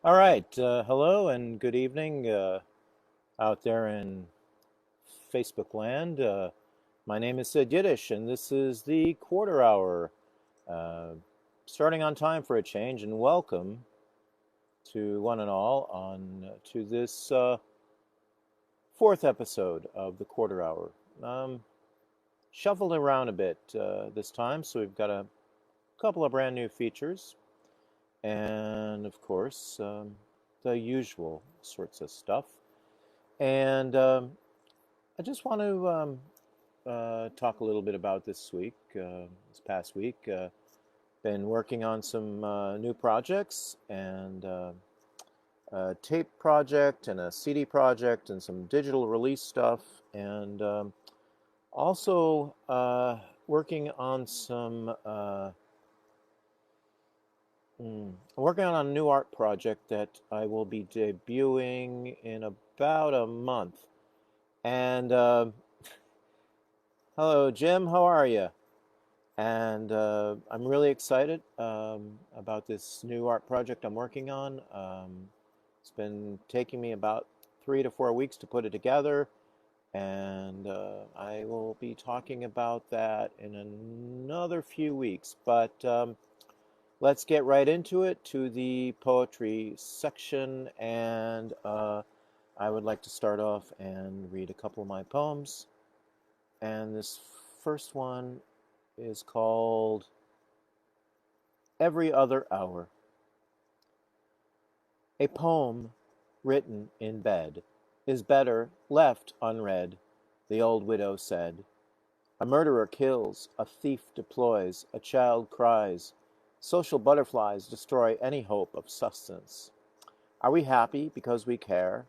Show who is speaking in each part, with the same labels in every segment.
Speaker 1: All right. Hello and good evening out there in Facebook land. My name is Sid Yiddish, and this is the quarter hour, uh, starting on time for a change. And welcome to one and all on to this fourth episode of the quarter hour. Shuffled around a bit this time, so we've got a couple of brand new features, and of course, the usual sorts of stuff. And I just want to talk a little bit about this past week. Been working on some new projects and a tape project and a CD project and some digital release stuff, and also working on some. Working on a new art project that I will be debuting in about a month. And hello, Jim. How are you? And I'm really excited about this new art project I'm working on. It's been taking me about 3 to 4 weeks to put it together, and I will be talking about that in another few weeks. But let's get right into it, to the poetry section, and I would like to start off and read a couple of my poems. And this first one is called Every Other Hour. A poem written in bed is better left unread, the old widow said. A murderer kills, a thief deploys, a child cries. Social butterflies destroy any hope of sustenance. Are we happy because we care?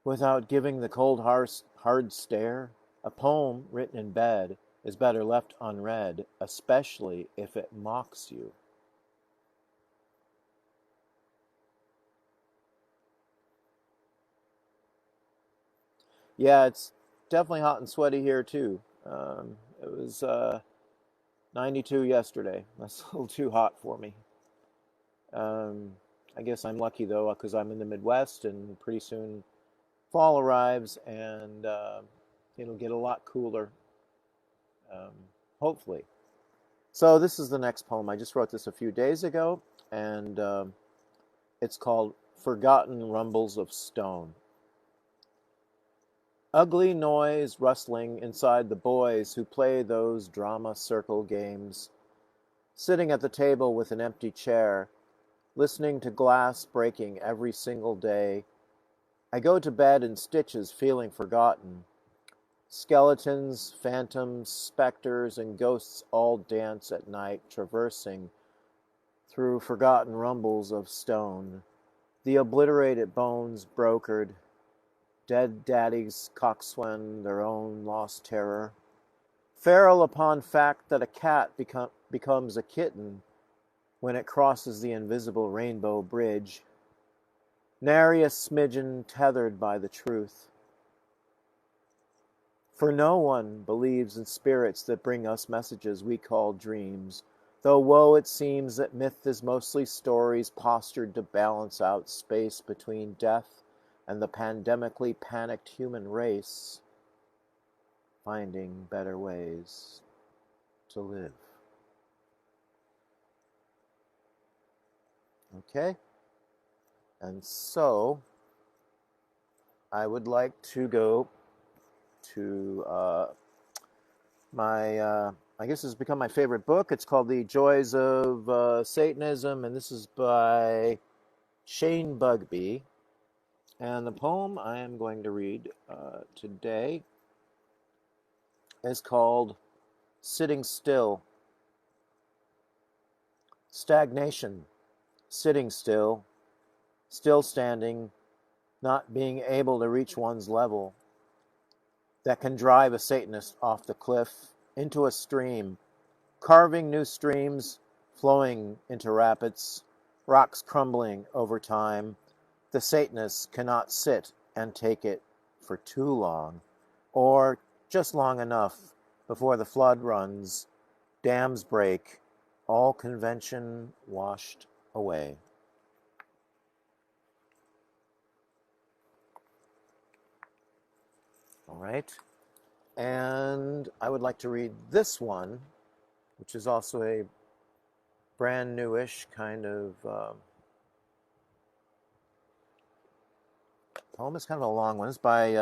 Speaker 1: Without giving the cold hard stare, a poem written in bed is better left unread, especially if it mocks you. Yeah, it's definitely hot and sweaty here too. It was 92 yesterday. That's a little too hot for me. Um, I guess I'm lucky though, because I'm in the Midwest, and pretty soon fall arrives, and it'll get a lot cooler, um, hopefully. So this is the next poem. I just wrote this a few days ago, and it's called Forgotten Rumbles of Stone. Ugly noise rustling inside the boys who play those drama circle games, sitting at the table with an empty chair, listening to glass breaking every single day. I go to bed in stitches, feeling forgotten. Skeletons, phantoms, specters, and ghosts all dance at night, traversing through forgotten rumbles of stone. The obliterated bones brokered, dead daddies coxswain their own lost terror. Feral upon fact that a cat becomes a kitten when it crosses the invisible rainbow bridge. Nary a smidgen tethered by the truth. For no one believes in spirits that bring us messages we call dreams, though woe it seems that myth is mostly stories postured to balance out space between death and the pandemically panicked human race, finding better ways to live. Okay? And so I would like to go to I guess it's become my favorite book. It's called The Joys of Satanism, and this is by Shane Bugbee. And the poem I am going to read today is called Sitting Still. Stagnation, sitting still, still standing, not being able to reach one's level, that can drive a Satanist off the cliff into a stream, carving new streams, flowing into rapids, rocks crumbling over time. The Satanist cannot sit and take it for too long, or just long enough before the flood runs, dams break, all convention washed away. All right. And I would like to read this one, which is also a brand newish kind of poem. It's kind of a long one. It's by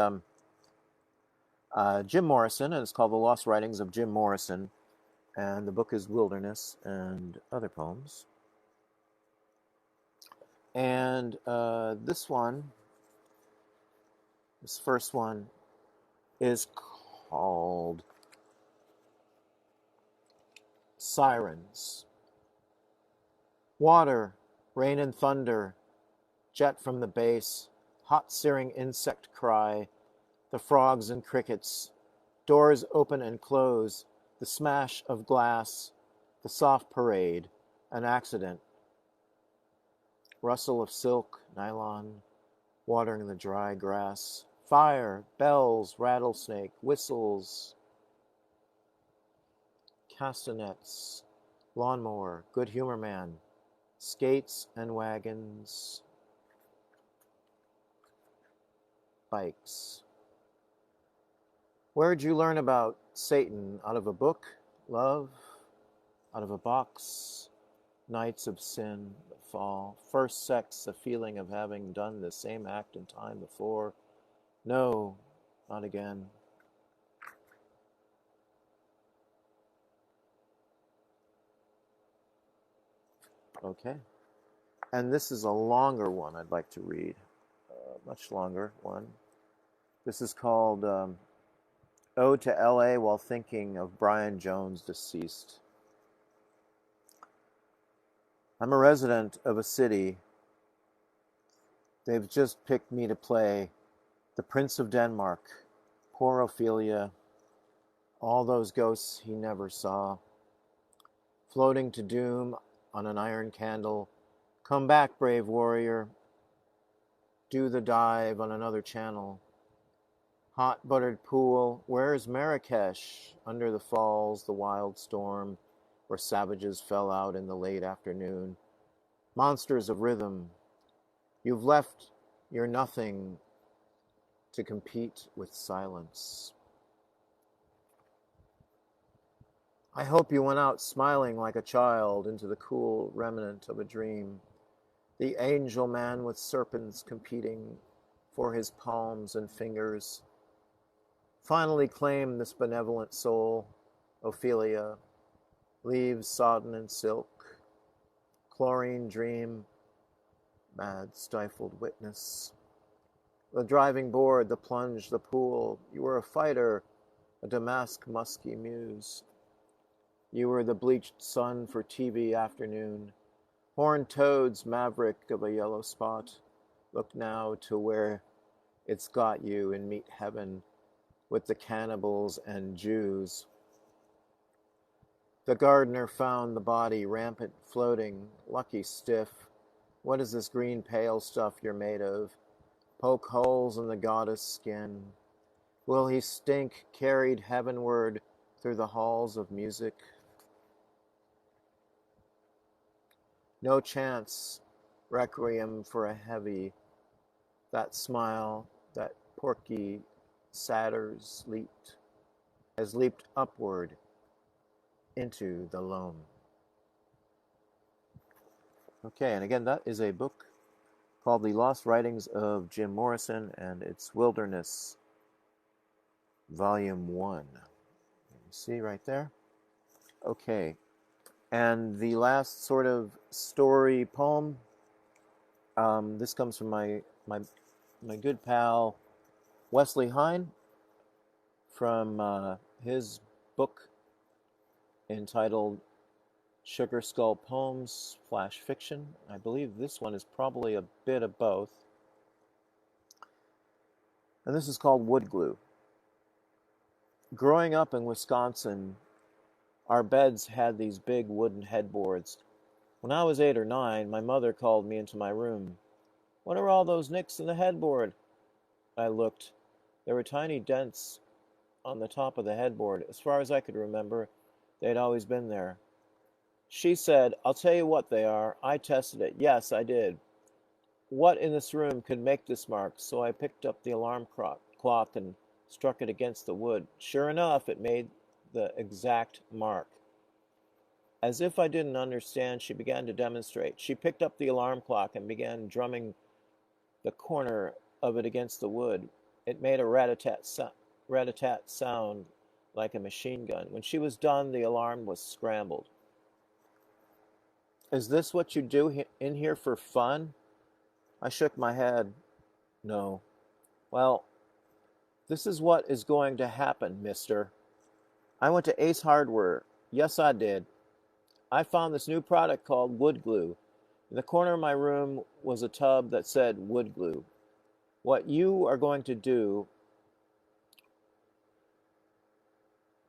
Speaker 1: Jim Morrison, and it's called The Lost Writings of Jim Morrison. And the book is Wilderness and Other Poems. And this first one, is called Sirens. Water, rain and thunder, jet from the base, hot searing insect cry, the frogs and crickets, doors open and close, the smash of glass, the soft parade, an accident, rustle of silk, nylon, watering the dry grass, fire, bells, rattlesnake, whistles, castanets, lawnmower, good humor man, skates and wagons, bikes. Where'd you learn about Satan? Out of a book? Love? Out of a box? Nights of sin, the fall. First sex, the feeling of having done the same act in time before. No, not again. Okay. And this is a longer one I'd like to read. Much longer one. This is called Ode to L.A. While Thinking of Brian Jones, Deceased. I'm a resident of a city. They've just picked me to play the Prince of Denmark, poor Ophelia, all those ghosts he never saw, floating to doom on an iron candle. Come back, brave warrior. Do the dive on another channel. Hot buttered pool, where's Marrakesh? Under the falls, the wild storm, where savages fell out in the late afternoon. Monsters of rhythm, you've left your nothing to compete with silence. I hope you went out smiling like a child into the cool remnant of a dream. The angel man with serpents competing for his palms and fingers. Finally claim this benevolent soul, Ophelia, leaves sodden and silk, chlorine dream, mad stifled witness. The driving board, the plunge, the pool, you were a fighter, a damask musky muse. You were the bleached sun for TV afternoon, horned toad's maverick of a yellow spot. Look now to where it's got you in meat heaven with the cannibals and Jews. The gardener found the body rampant, floating, lucky stiff. What is this green pale stuff you're made of? Poke holes in the goddess' skin. Will he stink carried heavenward through the halls of music? No chance, requiem for a heavy, that smile, that porky satyrs has leaped upward into the loam. Okay, and again, that is a book called The Lost Writings of Jim Morrison, and it's Wilderness, Volume 1. You see right there? Okay, and the last sort of story poem, this comes from my good pal Wesley Hine, from his book entitled Sugar Skull Poems / Fiction. I believe this one is probably a bit of both. And this is called Wood Glue. Growing up in Wisconsin, our beds had these big wooden headboards. When I was 8 or 9, my mother called me into my room. What are all those nicks in the headboard? I looked. There were tiny dents on the top of the headboard. As far as I could remember, they'd always been there. She said, I'll tell you what they are. I tested it. Yes, I did. What in this room could make this mark? So I picked up the alarm clock and struck it against the wood. Sure enough, it made the exact mark. As if I didn't understand, she began to demonstrate. She picked up the alarm clock and began drumming the corner of it against the wood. It made a rat-a-tat sound like a machine gun. When she was done, the alarm was scrambled. Is this what you do in here for fun? I shook my head. No. Well, this is what is going to happen, mister. I went to Ace Hardware. Yes, I did. I found this new product called wood glue. In the corner of my room was a tub that said wood glue. What you are going to do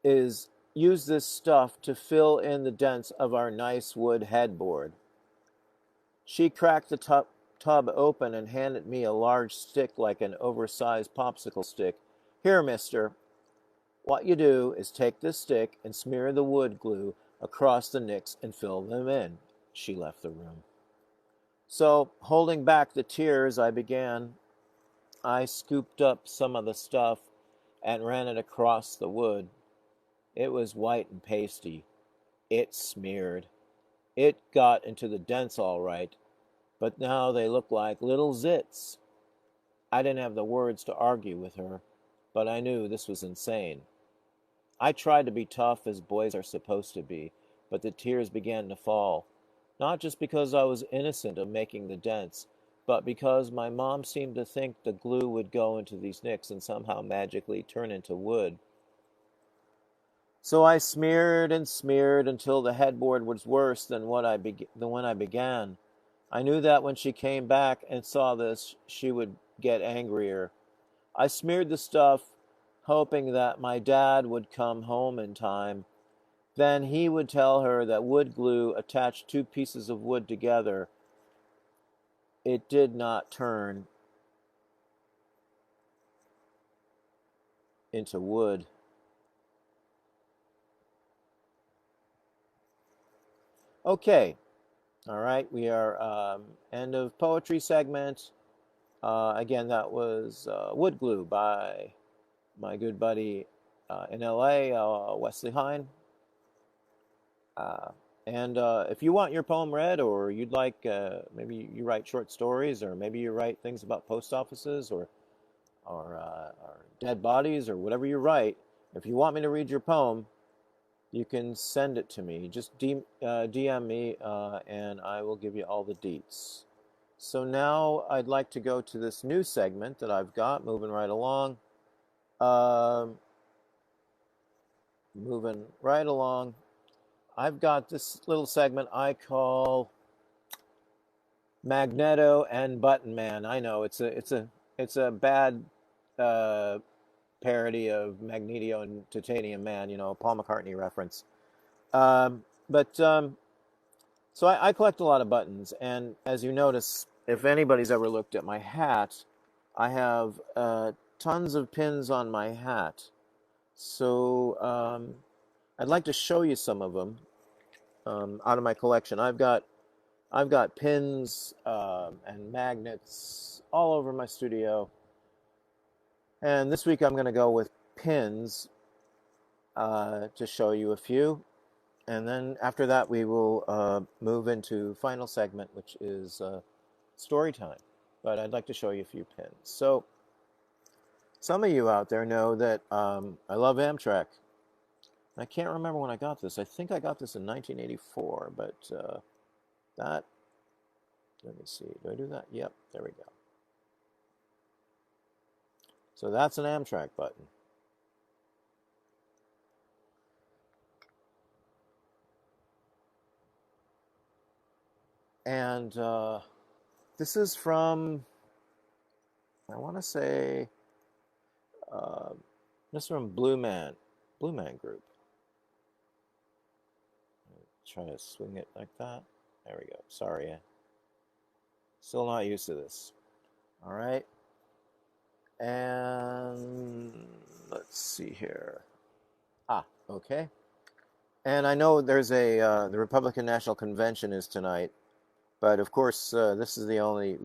Speaker 1: is use this stuff to fill in the dents of our nice wood headboard. She cracked the tub open and handed me a large stick like an oversized popsicle stick. Here, mister. What you do is take this stick and smear the wood glue across the nicks and fill them in. She left the room. So, holding back the tears, I scooped up some of the stuff and ran it across the wood. It was white and pasty. It smeared. It got into the dents all right, but now they look like little zits. I didn't have the words to argue with her, but I knew this was insane. I tried to be tough as boys are supposed to be, but the tears began to fall. Not just because I was innocent of making the dents, but because my mom seemed to think the glue would go into these nicks and somehow magically turn into wood. So I smeared and smeared until the headboard was worse than when I began. I knew that when she came back and saw this, she would get angrier. I smeared the stuff, hoping that my dad would come home in time. Then he would tell her that wood glue attached two pieces of wood together. It did not turn into wood. Okay. All right. We are end of poetry segment. Again, that was Wood Glue by my good buddy in LA, Wesley Hine. And if you want your poem read, or you'd like, maybe you write short stories, or maybe you write things about post offices, or dead bodies, or whatever you write, if you want me to read your poem, you can send it to me. Just DM me, and I will give you all the deets. So now I'd like to go to this new segment that I've got, moving right along. I've got this little segment I call Magneto and Button Man. I know it's a bad parody of Magneto and Titanium Man, Paul McCartney reference. So I collect a lot of buttons, and as you notice, if anybody's ever looked at my hat, I have tons of pins on my hat. So I'd like to show you some of them out of my collection. I've got pins and magnets all over my studio. And this week I'm going to go with pins to show you a few. And then after that we will move into final segment, which is story time. But I'd like to show you a few pins. So some of you out there know that I love Amtrak. I can't remember when I got this. I think I got this in 1984, but let me see. Do I do that? Yep, there we go. So that's an Amtrak button. And this is from, I want to say, this is from Blue Man Group. Try to swing it like that. There we go. Sorry. Still not used to this. All right. And let's see here. Okay. And I know there's the Republican National Convention is tonight, but of course this is the only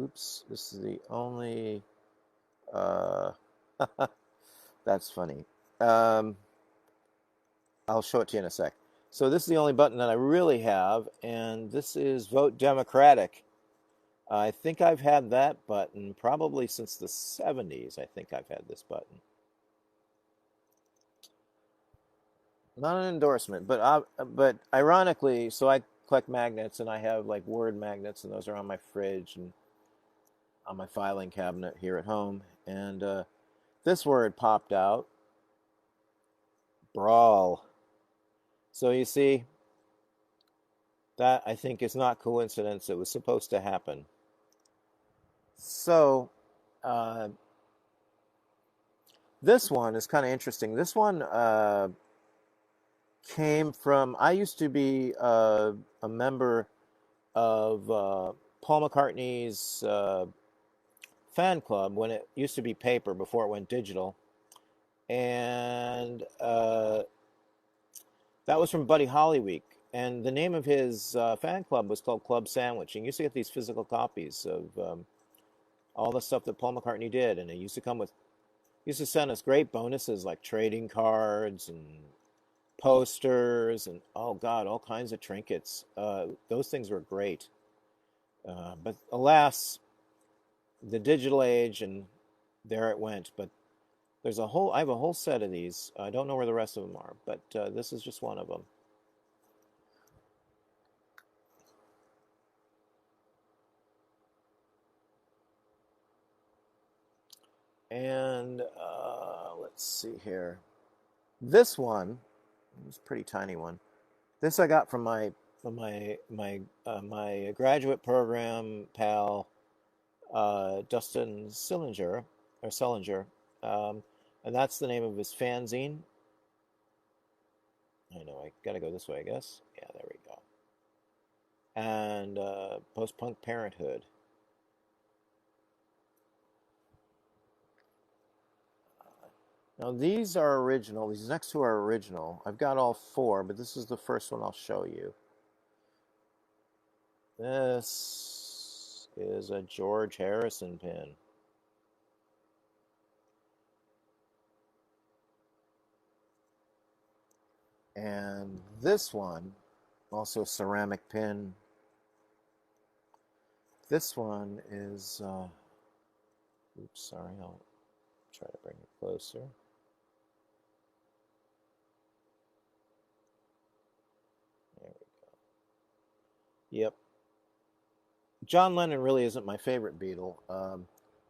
Speaker 1: That's funny. Um, I'll show it to you in a sec. So this is the only button that I really have, and this is Vote Democratic. I think I've had that button probably since the 70s. I think I've had this button. Not an endorsement, but ironically, so I collect magnets, and I have like word magnets, and those are on my fridge and on my filing cabinet here at home. And this word popped out, brawl. So you see, that I think is not coincidence. It was supposed to happen. So uh, this one is kind of interesting. This one came from, I used to be a member of Paul McCartney's fan club when it used to be paper before it went digital. And that was from Buddy Holly Week. And the name of his fan club was called Club Sandwich. And you used to get these physical copies of all the stuff that Paul McCartney did. And it used to come with, used to send us great bonuses like trading cards and posters and, oh God, all kinds of trinkets. Those things were great. But alas, the digital age, and there it went. But there's a whole, I have a whole set of these. I don't know where the rest of them are, but this is just one of them. And let's see here. This one, it's a pretty tiny one. This I got from my graduate program pal Dustin Sellinger, and that's the name of his fanzine. I know I gotta go this way, I guess. Yeah, there we go. And Post-Punk Parenthood. Now these are original. These next two are original. I've got all four, but this is the first one I'll show you. This is a George Harrison pin. And this one, also a ceramic pin. This one is, oops, sorry, I'll try to bring it closer. There we go. Yep. John Lennon really isn't my favorite Beatle.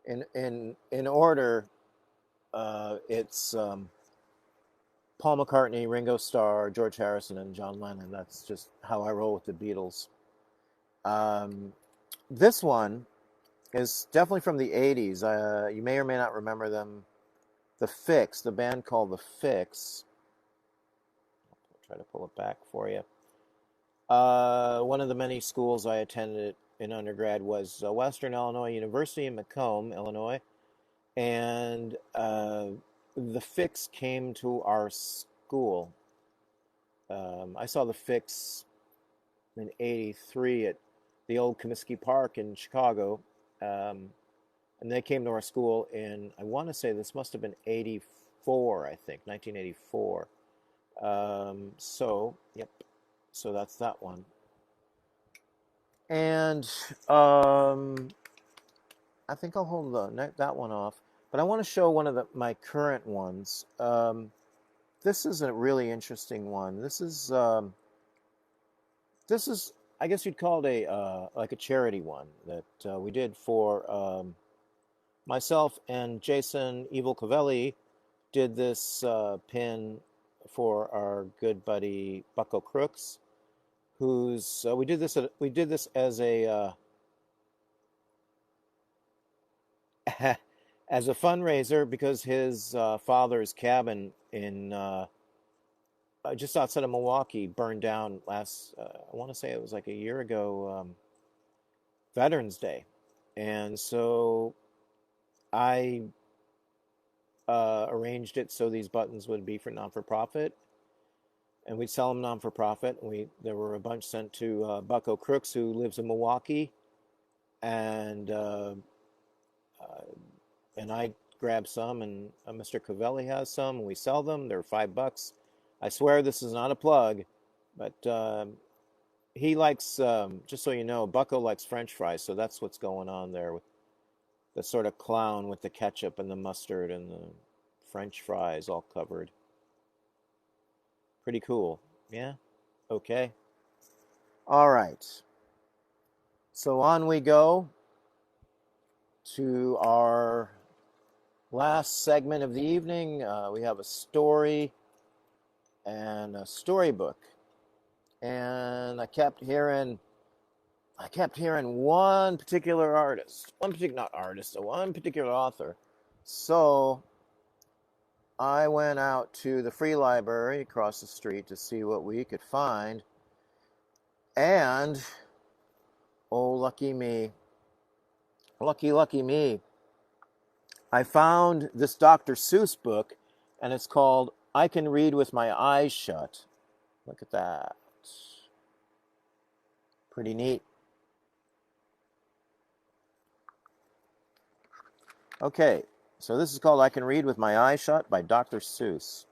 Speaker 1: In order, it's Paul McCartney, Ringo Starr, George Harrison, and John Lennon. That's just how I roll with the Beatles. This one is definitely from the 80s. You may or may not remember them. The Fix, the band called The Fix. I'll try to pull it back for you. One of the many schools I attended in undergrad was Western Illinois University in Macomb, Illinois. And The Fix came to our school. I saw The Fix in '83 at the old Comiskey Park in Chicago. And they came to our school in, I want to say this must have been '84, I think, 1984. Yep. So that's that one. And I think I'll hold that one off. But I want to show one of my current ones. This is a really interesting one. This is I guess you'd call it a like a charity one that we did for myself and Jason Evil Covelli did this pin for our good buddy Bucko Crooks, who's we did this as a as a fundraiser because his father's cabin in just outside of Milwaukee burned down last, I want to say it was like a year ago, Veterans Day. And so I arranged it so these buttons would be for non-for-profit. And we'd sell them non-for-profit. There were a bunch sent to Bucko Crooks, who lives in Milwaukee. And I grab some, and Mr. Covelli has some, and we sell them. They're $5. I swear this is not a plug, but he likes, just so you know, Bucko likes French fries, so that's what's going on there with the sort of clown with the ketchup and the mustard and the French fries all covered. Pretty cool. Yeah? Okay. All right. So on we go to our last segment of the evening. We have a story and a storybook. And I kept hearing one particular one particular author. So I went out to the free library across the street to see what we could find. And, oh, lucky me, I found this Dr. Seuss book, and it's called I Can Read With My Eyes Shut. Look at that. Pretty neat. Okay, so this is called I Can Read With My Eyes Shut by Dr. Seuss.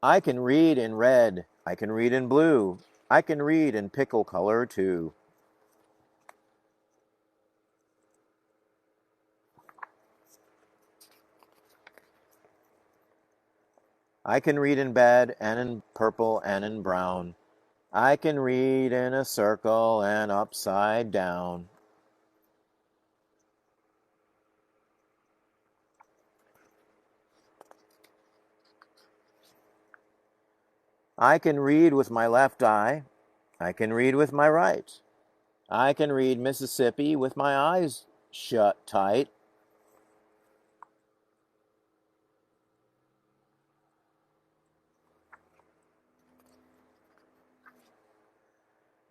Speaker 1: I can read in red. I can read in blue. I can read in pickle color too. I can read in bed and in purple and in brown. I can read in a circle and upside down. I can read with my left eye. I can read with my right. I can read Mississippi with my eyes shut tight.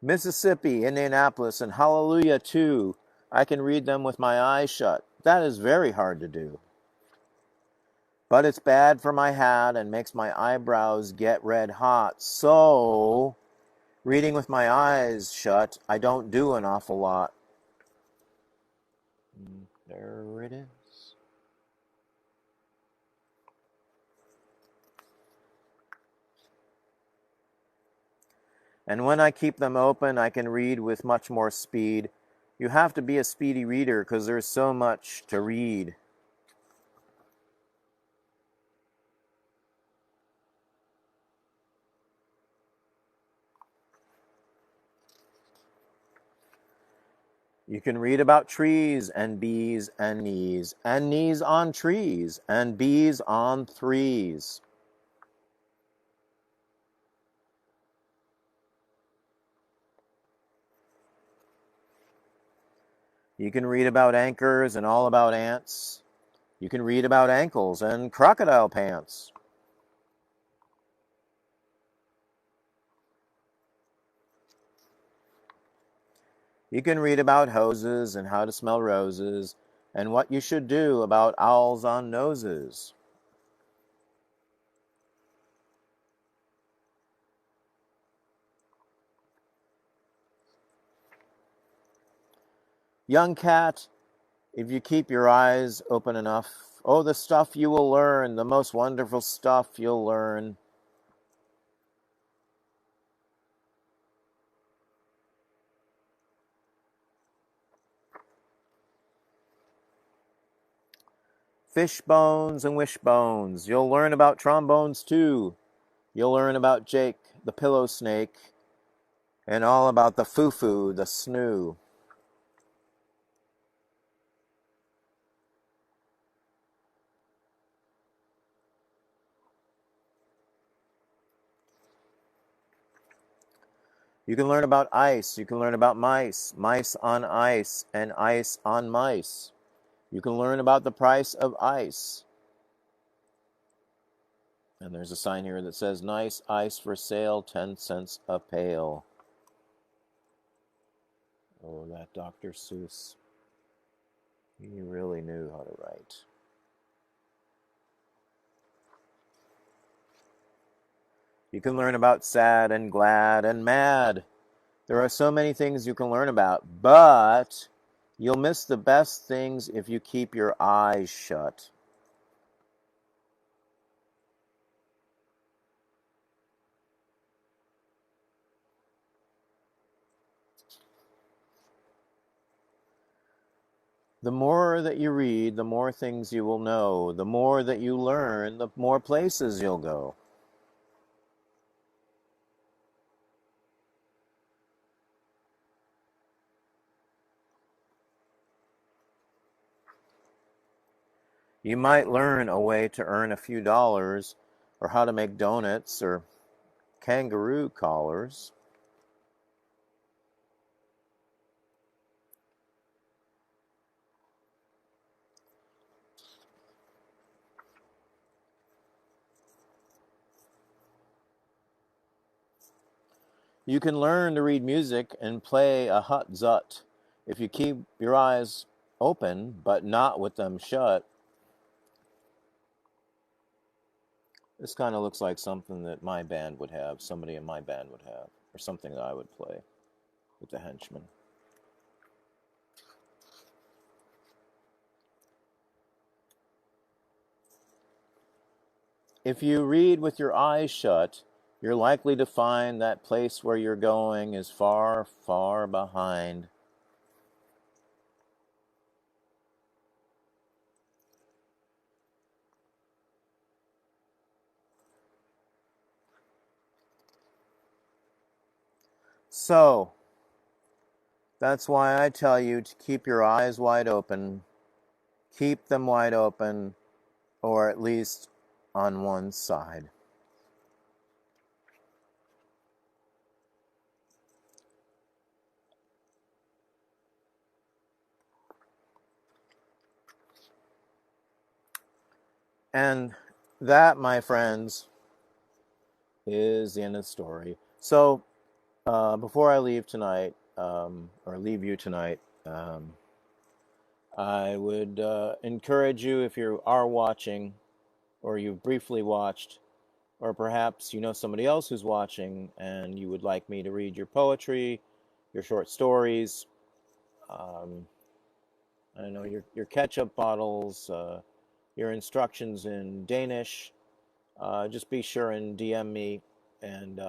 Speaker 1: Mississippi, Indianapolis, and Hallelujah too. I can read them with my eyes shut. That is very hard to do. But it's bad for my hat and makes my eyebrows get red hot. So, reading with my eyes shut, I don't do an awful lot. There it is. And when I keep them open, I can read with much more speed. You have to be a speedy reader because there's so much to read. You can read about trees and bees and knees on trees and bees on threes. You can read about anchors and all about ants. You can read about ankles and crocodile pants. You can read about hoses and how to smell roses and what you should do about owls on noses. Young cat, if you keep your eyes open enough, oh, the stuff you will learn, the most wonderful stuff you'll learn. Fish bones and wishbones. You'll learn about trombones too. You'll learn about Jake, the pillow snake, and all about the foo-foo, the snoo. You can learn about ice. You can learn about mice, mice on ice, and ice on mice. You can learn about the price of ice. And there's a sign here that says, nice ice for sale, 10 cents a pail. Oh, that Dr. Seuss. He really knew how to write. You can learn about sad and glad and mad. There are so many things you can learn about, but You'll miss the best things if you keep your eyes shut. The more that you read, the more things you will know. The more that you learn, the more places you'll go. You might learn a way to earn a few dollars, or how to make donuts or kangaroo collars. You can learn to read music and play a hut zut if you keep your eyes open, but not with them shut. This kind of looks like something that my band would have, somebody in my band would have, or something that I would play with the henchmen. If you read with your eyes shut, you're likely to find that place where you're going is far, far behind. So, that's why I tell you to keep your eyes wide open. Keep them wide open, or at least on one side. And that, my friends, is the end of the story. So, before I leave tonight, or leave you tonight, I would encourage you, if you are watching, or you've briefly watched, or perhaps you know somebody else who's watching and you would like me to read your poetry, your short stories, I don't know, your ketchup bottles, your instructions in Danish, just be sure and DM me, and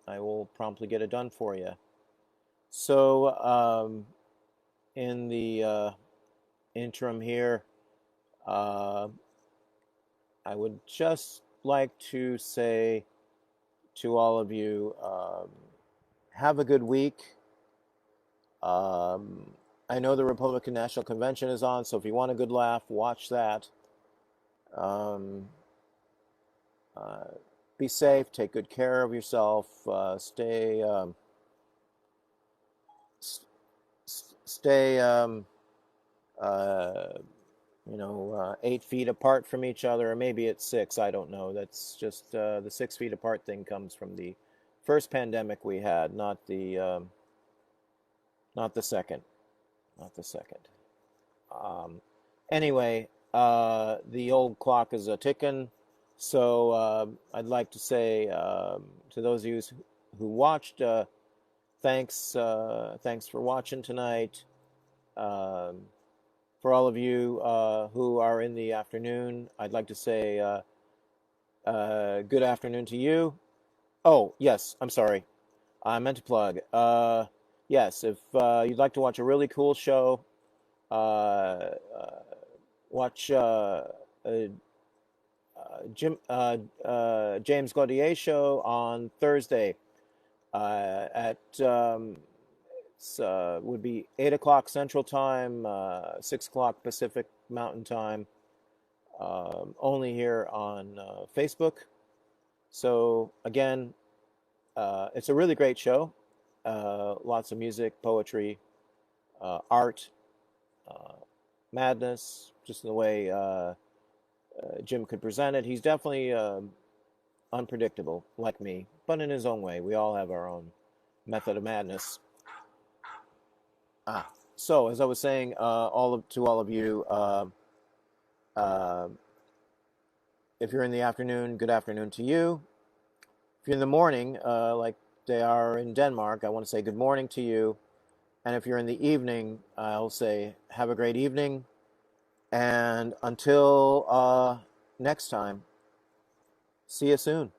Speaker 1: I will promptly get it done for you. So, in the interim here, uh, I would just like to say to all of you, have a good week. I know the Republican National Convention is on, so if you want a good laugh, watch that. Um, uh, be safe, take good care of yourself, stay, uh, 8 feet apart from each other, or maybe it's 6. I don't know. That's just the 6 feet apart thing comes from the first pandemic we had, not the second, not the second. Um, anyway, the old clock is a ticking, so I'd like to say to those of you who watched, thanks for watching tonight. Um, for all of you who are in the afternoon, I'd like to say good afternoon to you. Oh, yes, I'm sorry. I meant to plug. Yes, if you'd like to watch a really cool show, uh, watch James Gauthier show on Thursday at would be 8 o'clock Central Time, 6 o'clock Pacific Mountain Time. Only here on Facebook. So again, it's a really great show. Lots of music, poetry, art, uh, madness, just in the way Jim could present it. He's definitely unpredictable, like me, but in his own way. We all have our own method of madness. So as I was saying, to all of you, uh, if you're in the afternoon, good afternoon to you. If you're in the morning, like they are in Denmark, I want to say good morning to you. And if you're in the evening, I'll say have a great evening. And until next time, see you soon.